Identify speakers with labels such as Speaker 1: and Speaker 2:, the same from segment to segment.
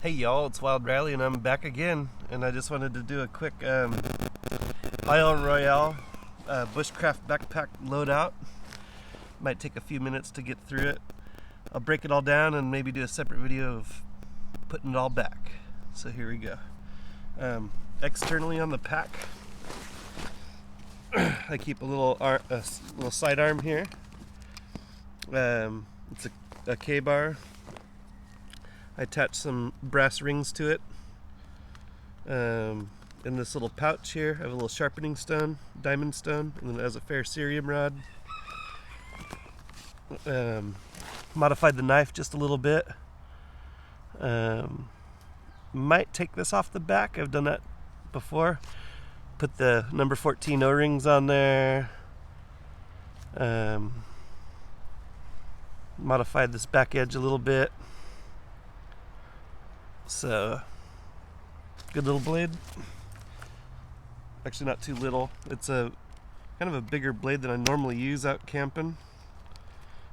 Speaker 1: Hey y'all, it's Wild Riley and I'm back again, and I just wanted to do a quick Isle Royale Bushcraft backpack loadout. Might take a few minutes to get through it. I'll break it all down and maybe do a separate video of putting it all back. So here we go. Externally on the pack, I keep a little sidearm here. It's a K-bar. I attach some brass rings to it. In this little pouch here, I have a little sharpening stone, diamond stone, and then it has a ferrocerium rod. Modified the knife just a little bit. Might take this off the back. I've done that before. Put the number 14 O-rings on there. Modified this back edge a little bit. So, good little blade. Actually not too little. It's a kind of a bigger blade than I normally use out camping.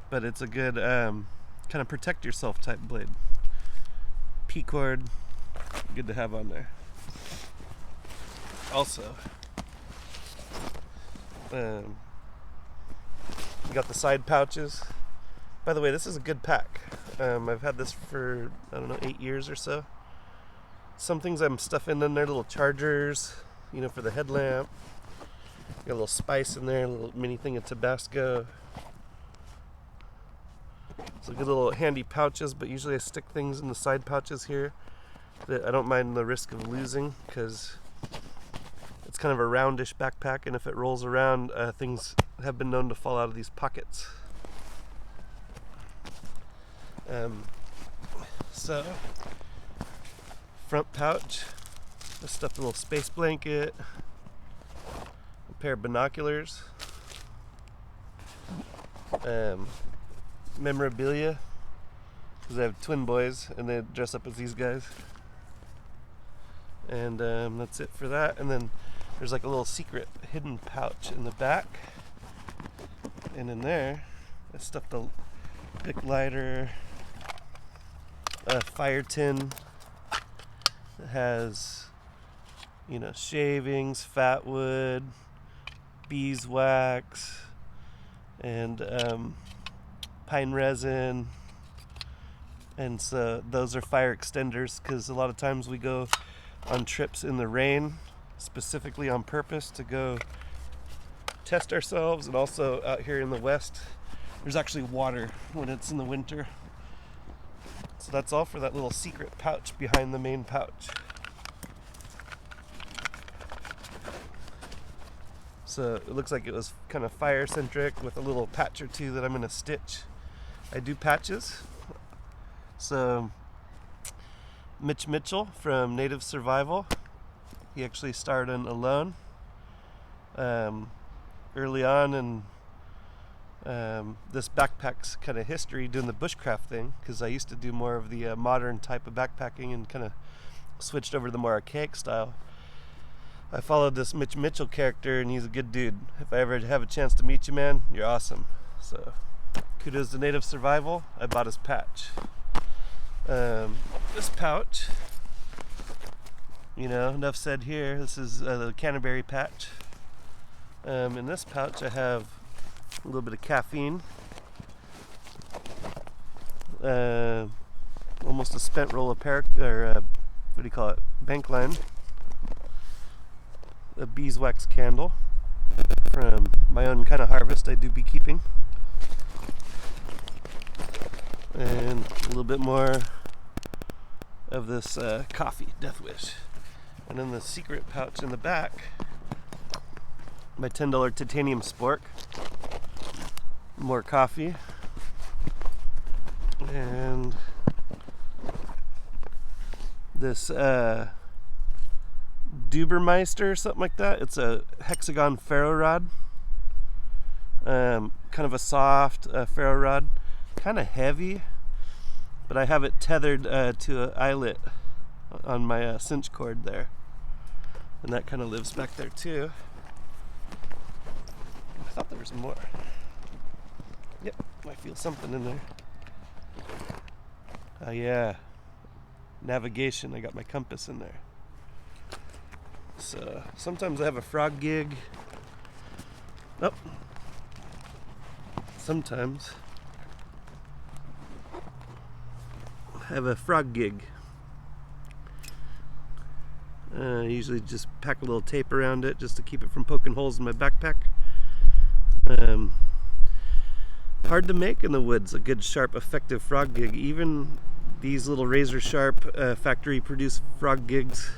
Speaker 1: But it's a good kind of protect yourself type blade. P-cord, good to have on there. Also, you got the side pouches. By the way, this is a good pack. I've had this for, I don't know, 8 years or so. Some things I'm stuffing in there, little chargers, for the headlamp. Got a little spice in there, a little mini thing of Tabasco. So good little handy pouches, but usually I stick things in the side pouches here that I don't mind the risk of losing, because it's kind of a roundish backpack, and if it rolls around, things have been known to fall out of these pockets. So, front pouch, I stuffed a little space blanket, a pair of binoculars, memorabilia, because I have twin boys and they dress up as these guys. And that's it for that. And then there's like a little secret hidden pouch in the back. And in there, I stuffed a Bic lighter, a fire tin that has, shavings, fat wood, beeswax, and pine resin. And so those are fire extenders, because a lot of times we go on trips in the rain, specifically on purpose to go test ourselves. And also out here in the West, there's actually water when it's in the winter. So that's all for that little secret pouch behind the main pouch. So it looks like it was kind of fire centric with a little patch or two that I'm going to stitch. I do patches. So Mitch Mitchell from Native Survival, he actually started alone early on in this backpack's kind of history doing the bushcraft thing, because I used to do more of the modern type of backpacking and kind of switched over to the more archaic style. I followed this Mitch Mitchell character, and he's a good dude. If I ever have a chance to meet you, man, you're awesome. So kudos to Native Survival. I bought his patch. This pouch, enough said here. This is the Canterbury patch. In this pouch I have a little bit of caffeine, almost a spent roll of bank line, a beeswax candle from my own kind of harvest. I do beekeeping, and a little bit more of this coffee, Death Wish. And in the secret pouch in the back, my $10 titanium spork, more coffee, and this Dubermeister or something like that. It's a hexagon ferro rod, kind of a soft ferro rod, kind of heavy, but I have it tethered to an eyelet on my cinch cord there, and that kind of lives back there too. I thought there was more. Yep, I feel something in there. Oh yeah, navigation. I got my compass in there. So sometimes I have a frog gig. Oh. Sometimes I have a frog gig. Usually just pack a little tape around it just to keep it from poking holes in my backpack. Hard to make in the woods, a good, sharp, effective frog gig. Even these little razor sharp factory produced frog gigs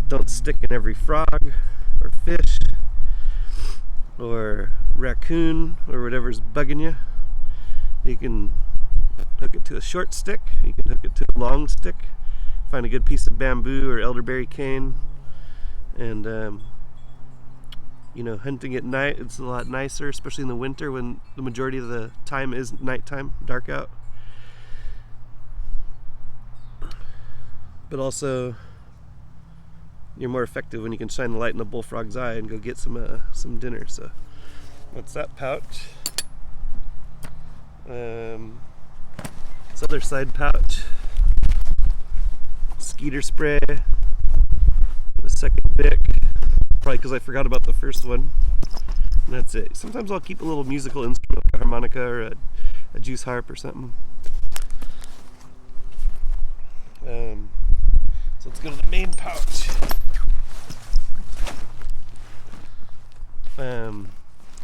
Speaker 1: don't stick in every frog or fish or raccoon or whatever's bugging you. You can hook it to a short stick, you can hook it to a long stick, find a good piece of bamboo or elderberry cane, and you know, hunting at night, it's a lot nicer, especially in the winter when the majority of the time is nighttime, dark out. But also, you're more effective when you can shine the light in the bullfrog's eye and go get some dinner. So, what's that pouch? This other side pouch, skeeter spray, the second Bic. Probably because I forgot about the first one. And that's it. Sometimes I'll keep a little musical instrument, like a harmonica or a juice harp or something. So let's go to the main pouch.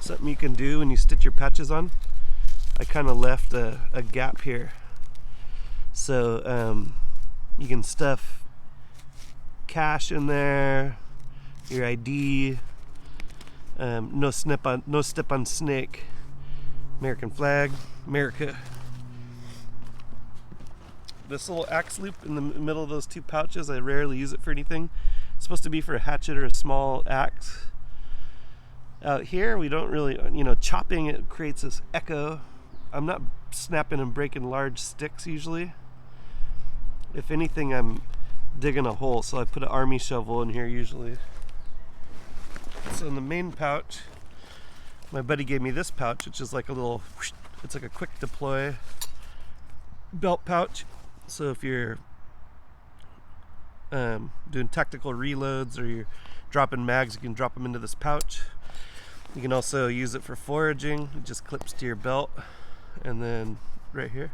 Speaker 1: Something you can do when you stitch your patches on. I kind of left a gap here. So you can stuff cash in there, your ID, no step on snake, American flag, America. This little axe loop in the middle of those two pouches, I rarely use it for anything. It's supposed to be for a hatchet or a small axe. Out here, we don't really, chopping it creates this echo. I'm not snapping and breaking large sticks usually. If anything, I'm digging a hole, so I put an army shovel in here usually. So in the main pouch, my buddy gave me this pouch, which is like a little, it's like a quick deploy belt pouch. So if you're doing tactical reloads or you're dropping mags, you can drop them into this pouch. You can also use it for foraging. It just clips to your belt, and then right here,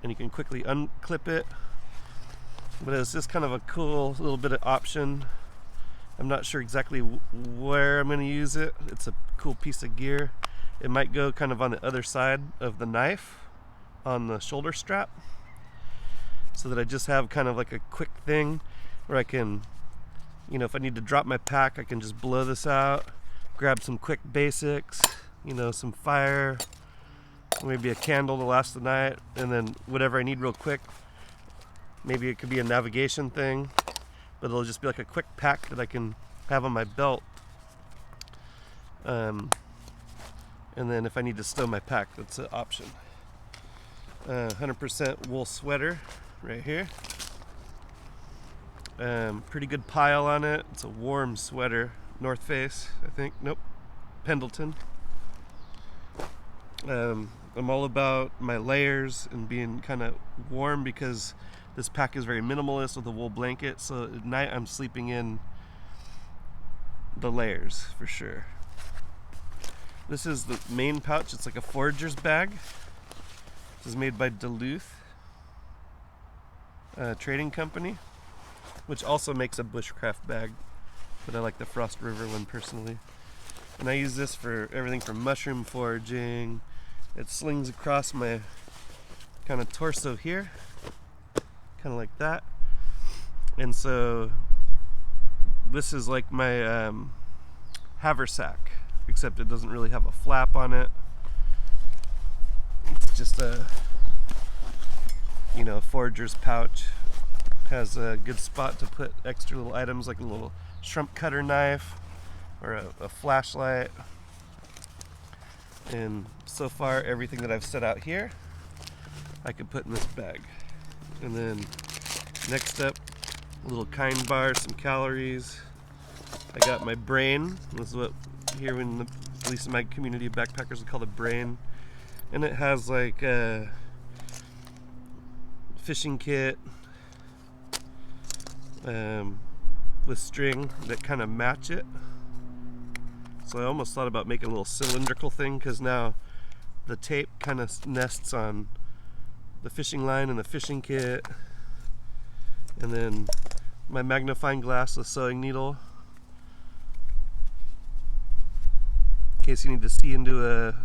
Speaker 1: and you can quickly unclip it. But it's just kind of a cool little bit of option. I'm not sure exactly where I'm going to use it. It's a cool piece of gear. It might go kind of on the other side of the knife on the shoulder strap, so that I just have kind of like a quick thing where I can, if I need to drop my pack, I can just blow this out, grab some quick basics, some fire, maybe a candle to last the night, and then whatever I need real quick. Maybe it could be a navigation thing, but it'll just be like a quick pack that I can have on my belt. And then if I need to stow my pack, that's an option. 100% wool sweater right here. Pretty good pile on it. It's a warm sweater. North Face, I think. Nope. Pendleton. I'm all about my layers and being kind of warm because this pack is very minimalist with a wool blanket. So at night I'm sleeping in the layers for sure. This is the main pouch. It's like a forager's bag. This is made by Duluth Trading Company, which also makes a bushcraft bag, but I like the Frost River one personally. And I use this for everything from mushroom foraging. It slings across my kind of torso here, kind of like that. And so this is like my haversack, except it doesn't really have a flap on it. It's just a forager's pouch. Has a good spot to put extra little items like a little shrimp cutter knife or a flashlight. And so far everything that I've set out here I could put in this bag. And then next up, a little kind bar, some calories. I got my brain. This is what here at least in my community of backpackers we call the brain. And it has like fishing kit with string that kind of match it. So I almost thought about making a little cylindrical thing, because now the tape kind of nests on the fishing line and the fishing kit, and then my magnifying glass, a sewing needle, in case you need to see into a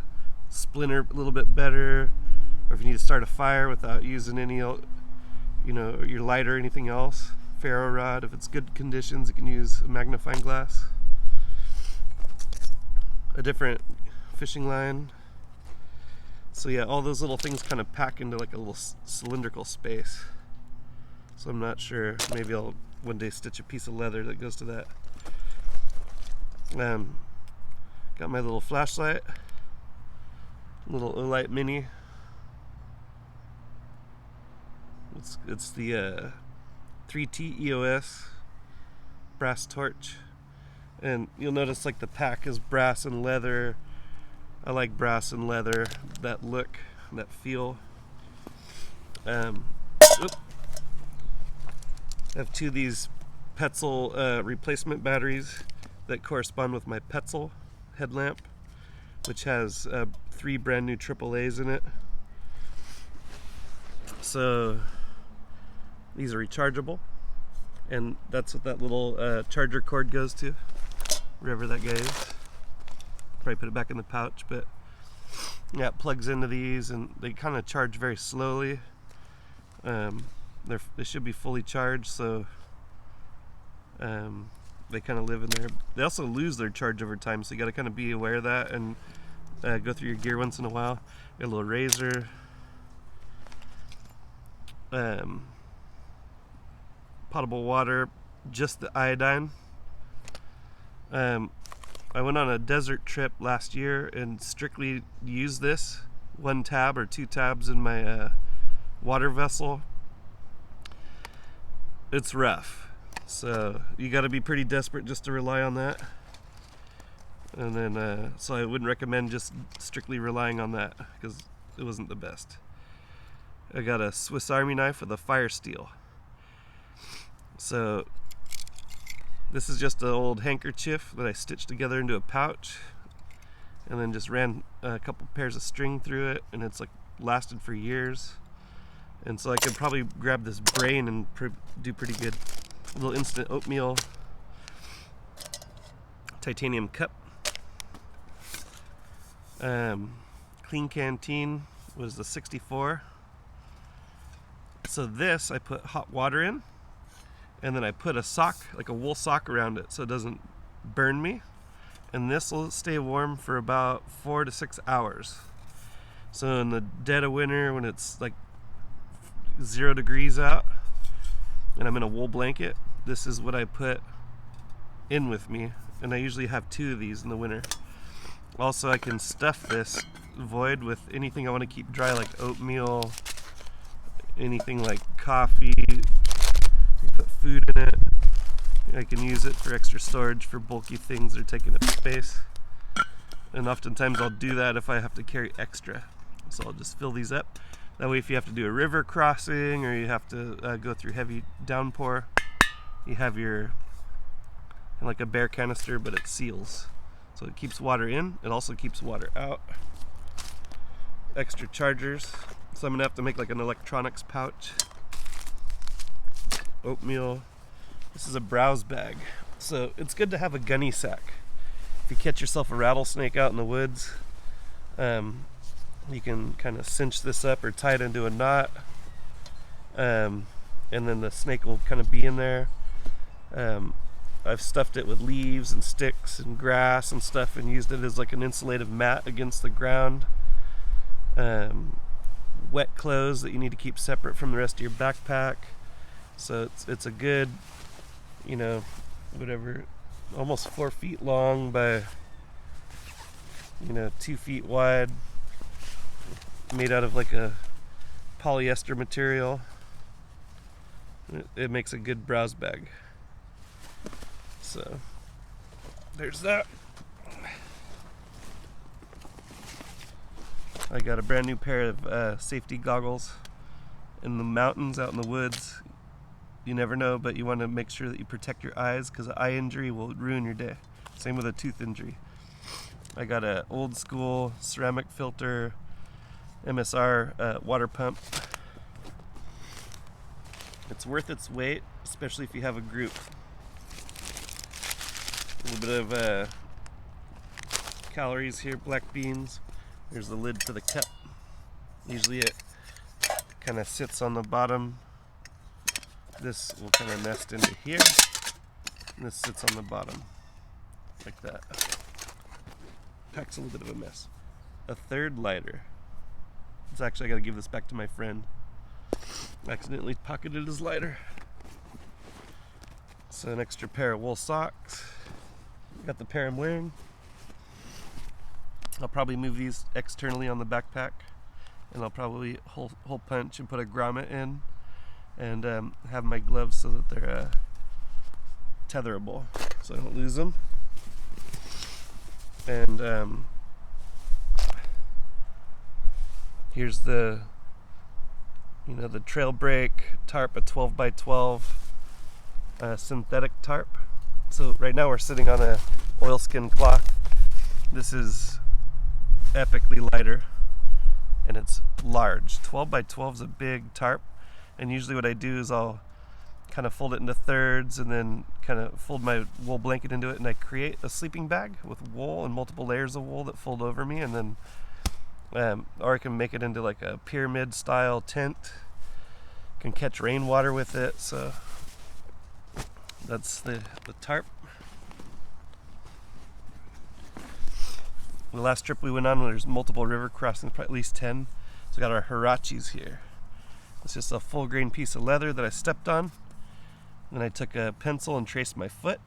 Speaker 1: splinter a little bit better, or if you need to start a fire without using any, your light or anything else. Ferro rod, if it's good conditions, you can use a magnifying glass. A different fishing line. So yeah, all those little things kind of pack into like a little cylindrical space. So I'm not sure, maybe I'll one day stitch a piece of leather that goes to that. Got my little flashlight, little Olight Mini. It's the 3T EOS brass torch, and you'll notice like the pack is brass and leather. I like brass and leather, that look, that feel. I have two of these Petzl replacement batteries that correspond with my Petzl headlamp, which has 3 brand new AAAs in it. So these are rechargeable, and that's what that little charger cord goes to, wherever that guy is. Probably put it back in the pouch, but yeah, it plugs into these, and they kind of charge very slowly. They should be fully charged, so they kind of live in there. They also lose their charge over time, so you got to kind of be aware of that and go through your gear once in a while. Got a little razor. Potable water, just the iodine. I went on a desert trip last year and strictly used this 1 tab or 2 tabs in my water vessel. It's rough, so you got to be pretty desperate just to rely on that. And then so I wouldn't recommend just strictly relying on that, because it wasn't the best. I got a Swiss Army knife with a fire steel. So this is just an old handkerchief that I stitched together into a pouch, and then just ran a couple pairs of string through it, and it's like lasted for years. And so I could probably grab this brain and do pretty good. A little instant oatmeal, titanium cup, clean canteen was the 64. So this I put hot water in, and then I put a sock, like a wool sock, around it so it doesn't burn me. And this will stay warm for about 4 to 6 hours. So in the dead of winter, when it's like 0 degrees out and I'm in a wool blanket, this is what I put in with me, and I usually have 2 of these in the winter. Also, I can stuff this void with anything I want to keep dry, like oatmeal, anything like coffee. Put food in it. I can use it for extra storage for bulky things that are taking up space, and oftentimes I'll do that if I have to carry extra, so I'll just fill these up. That way, if you have to do a river crossing or you have to go through heavy downpour, you have your, like a bare canister, but it seals, so it keeps water in, it also keeps water out. Extra chargers, so I'm gonna have to make like an electronics pouch. Oatmeal. This is a browse bag, so it's good to have a gunny sack. If you catch yourself a rattlesnake out in the woods, you can kind of cinch this up or tie it into a knot, and then the snake will kind of be in there. I've stuffed it with leaves and sticks and grass and stuff, and used it as like an insulative mat against the ground. Wet clothes that you need to keep separate from the rest of your backpack. So it's a good, whatever, almost 4 feet long by, 2 feet wide, made out of like a polyester material. It makes a good browse bag. So there's that. I got a brand new pair of safety goggles. in the mountains, out in the woods, you never know, but you want to make sure that you protect your eyes, because an eye injury will ruin your day. Same with a tooth injury. I got a old school ceramic filter MSR water pump. It's worth its weight, especially if you have a group. A little bit of calories here, black beans. There's the lid for the cup. Usually it kind of sits on the bottom. This will kind of nest into here. And this sits on the bottom, like that. Packs a little bit of a mess. A third lighter. It's actually, I gotta give this back to my friend. Accidentally pocketed his lighter. So an extra pair of wool socks. Got the pair I'm wearing. I'll probably move these externally on the backpack, and I'll probably hole punch and put a grommet in, and have my gloves so that they're tetherable, so I don't lose them. And here's the the trail brake tarp, a 12 by 12 synthetic tarp. So right now we're sitting on a oilskin cloth. This is epically lighter, and it's large. 12 by 12 is a big tarp, and usually what I do is I'll kind of fold it into thirds and then kind of fold my wool blanket into it, and I create a sleeping bag with wool and multiple layers of wool that fold over me, and then or I can make it into like a pyramid style tent. Can catch rainwater with it. So that's the tarp. The last trip we went on, there's multiple river crossings, probably at least 10. So we got our hirachis here. It's just a full grain piece of leather that I stepped on. Then I took a pencil and traced my foot.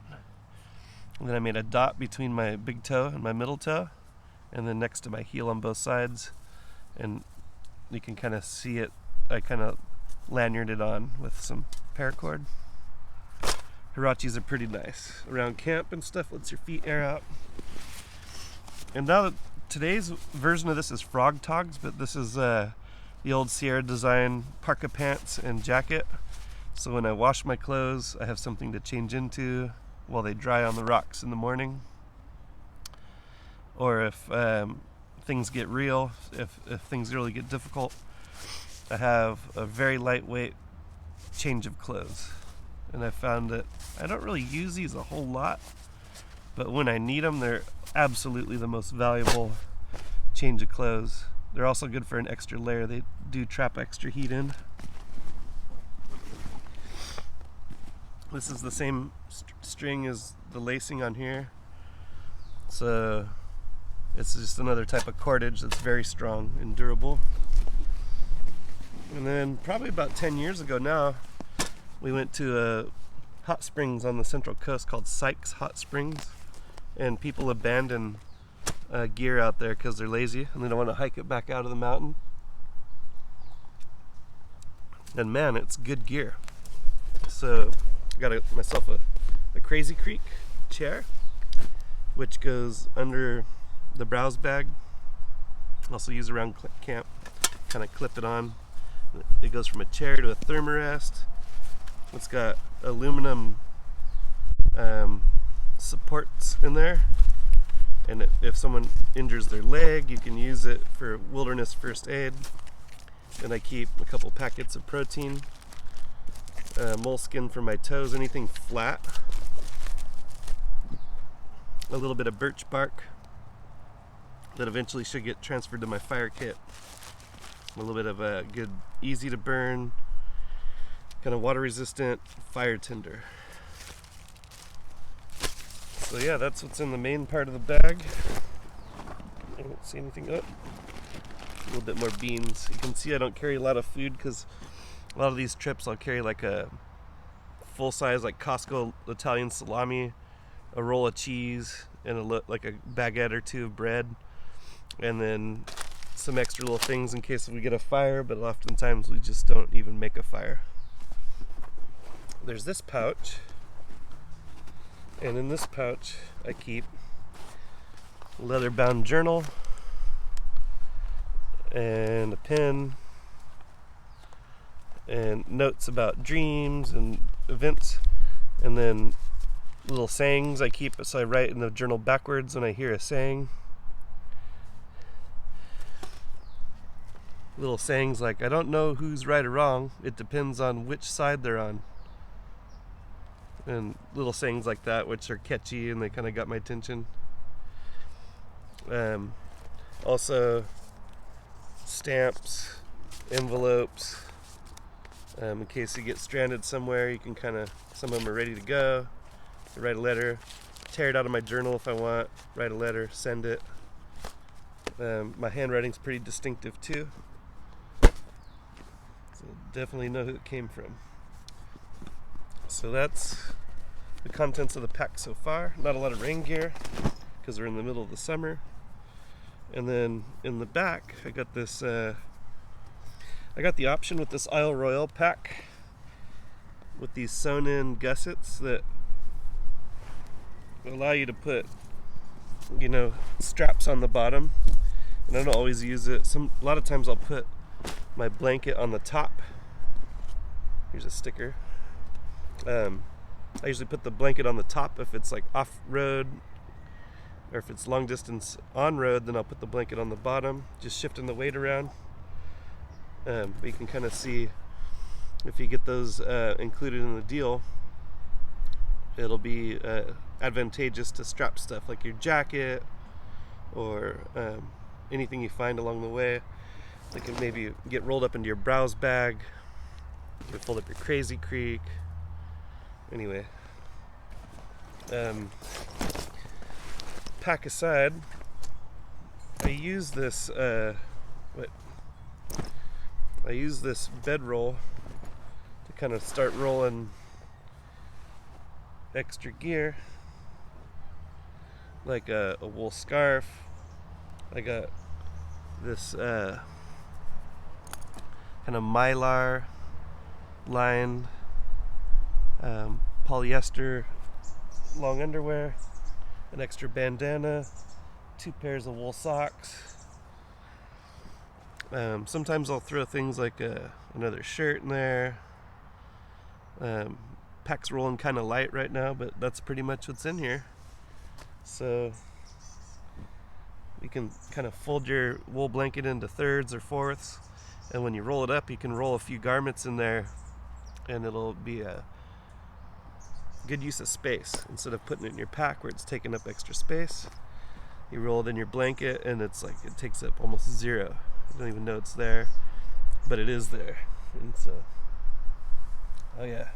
Speaker 1: And then I made a dot between my big toe and my middle toe, and then next to my heel on both sides. And you can kind of see it. I kind of lanyarded it on with some paracord. Hirachis are pretty nice. Around camp and stuff, lets your feet air out. And now today's version of this is frog togs, but this is the old Sierra design parka pants and jacket. So when I wash my clothes, I have something to change into while they dry on the rocks in the morning. Or if things get real, if things really get difficult, I have a very lightweight change of clothes. And I found that I don't really use these a whole lot, but when I need them, they're absolutely the most valuable change of clothes. They're also good for an extra layer. They do trap extra heat in. This is the same string as the lacing on here. So it's just another type of cordage that's very strong and durable. And then probably about 10 years ago now, we went to a hot springs on the Central Coast called Sykes Hot Springs. And people abandon gear out there because they're lazy and they don't want to hike it back out of the mountain. And man, it's good gear. So I got myself a Crazy Creek chair, which goes under the browse bag. Also use around camp. Kind of clip it on. It goes from a chair to a thermarest. It's got aluminum supports in there, and if someone injures their leg, you can use it for wilderness first aid. And I keep a couple packets of protein, moleskin for my toes, anything flat, a little bit of birch bark that eventually should get transferred to my fire kit, a little bit of a good, easy to burn, kind of water resistant fire tinder. So yeah, that's what's in the main part of the bag. I don't see anything up. A little bit more beans. You can see I don't carry a lot of food because a lot of these trips I'll carry like a full size, like Costco Italian salami, a roll of cheese, and like a baguette or two of bread, and then some extra little things in case we get a fire, but oftentimes we just don't even make a fire. There's this pouch. And in this pouch, I keep a leather-bound journal and a pen and notes about dreams and events, and then little sayings I keep, so I write in the journal backwards when I hear a saying. Little sayings like, I don't know who's right or wrong, it depends on which side they're on. And little sayings like that, which are catchy and they kind of got my attention. Also, stamps, envelopes, in case you get stranded somewhere, you can some of them are ready to go. Write a letter, tear it out of my journal if I want, write a letter, send it. My handwriting's pretty distinctive too, so definitely know who it came from. So that's the contents of the pack so far. Not a lot of rain gear because we're in the middle of the summer. And then in the back, I got this. I got the option with this Isle Royale pack with these sewn-in gussets that allow you to put, straps on the bottom. And I don't always use it. A lot of times I'll put my blanket on the top. Here's a sticker. I usually put the blanket on the top if it's like off-road, or if it's long distance on-road, then I'll put the blanket on the bottom, just shifting the weight around. But you can kind of see, if you get those included in the deal, it'll be advantageous to strap stuff like your jacket or anything you find along the way. They can maybe get rolled up into your browse bag. You can fold up your Crazy Creek. Anyway, pack aside, I use this Bedroll to kind of start rolling extra gear, like a wool scarf. I got this kind of mylar lined polyester long underwear, an extra bandana, 2 pairs of wool socks. Sometimes I'll throw things like another shirt in there. Pack's rolling kind of light right now, but that's pretty much what's in here. So you can kind of fold your wool blanket into thirds or fourths, and when you roll it up, you can roll a few garments in there, and it'll be a good use of space. Instead of putting it in your pack where it's taking up extra space, you roll it in your blanket, and it's like it takes up almost zero. You don't even know it's there, but it is there. And so, oh yeah,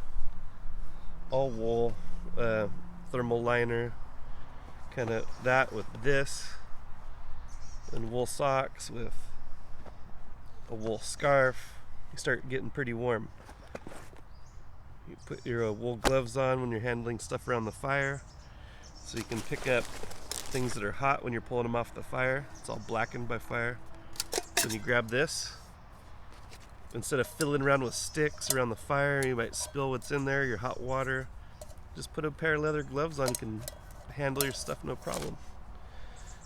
Speaker 1: all wool, thermal liner, kind of that with this, and wool socks with a wool scarf. You start getting pretty warm. You put your wool gloves on when you're handling stuff around the fire, so you can pick up things that are hot when you're pulling them off the fire. It's all blackened by fire. When you grab this, instead of fiddling around with sticks around the fire, you might spill what's in there, your hot water. Just put a pair of leather gloves on, you can handle your stuff no problem.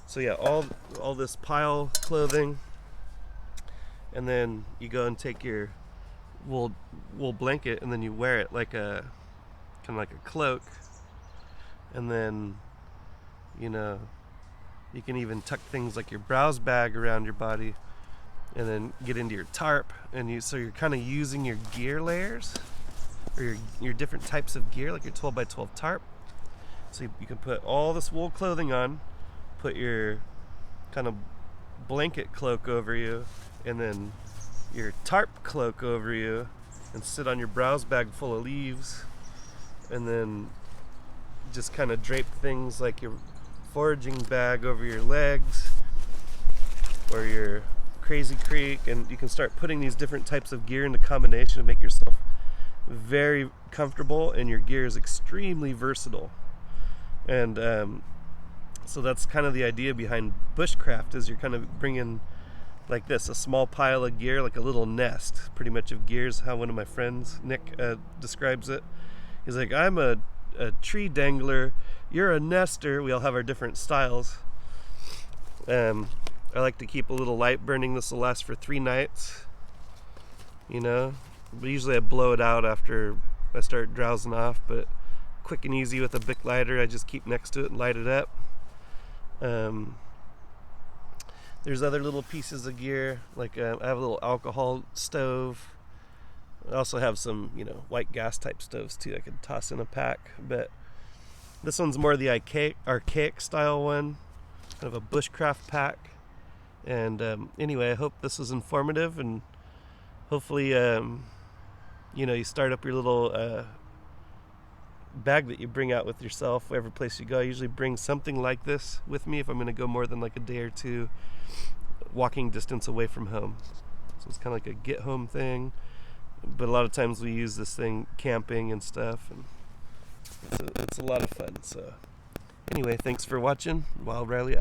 Speaker 1: So yeah, all this pile clothing, and then you go and take your wool blanket, and then you wear it like a kind of like a cloak, and then you can even tuck things like your browse bag around your body, and then get into your tarp, and so you're kind of using your gear layers, or your different types of gear, like your 12 by 12 tarp. So you can put all this wool clothing on, put your kind of blanket cloak over you, and then your tarp cloak over you, and sit on your browse bag full of leaves, and then just kind of drape things like your foraging bag over your legs, or your Crazy Creek, and you can start putting these different types of gear into combination to make yourself very comfortable, and your gear is extremely versatile. And so that's kind of the idea behind bushcraft, is you're kind of bringing like this, a small pile of gear, like a little nest pretty much of gears, how one of my friends, Nick, describes it. He's like, I'm a tree dangler, you're a nester. We all have our different styles. I like to keep a little light burning. This will last for 3 nights, But usually I blow it out after I start drowsing off, but quick and easy with a Bic lighter. I just keep next to it and light it up. There's other little pieces of gear, like I have a little alcohol stove. I also have some, white gas type stoves too I could toss in a pack, but this one's more the archaic style one, kind of a bushcraft pack. And anyway, I hope this was informative, and hopefully you start up your little bag that you bring out with yourself every place you go. I usually bring something like this with me if I'm going to go more than like a day or two walking distance away from home. So it's kind of like a get home thing, but a lot of times we use this thing camping and stuff, and it's a lot of fun. So anyway, thanks for watching Wild Riley.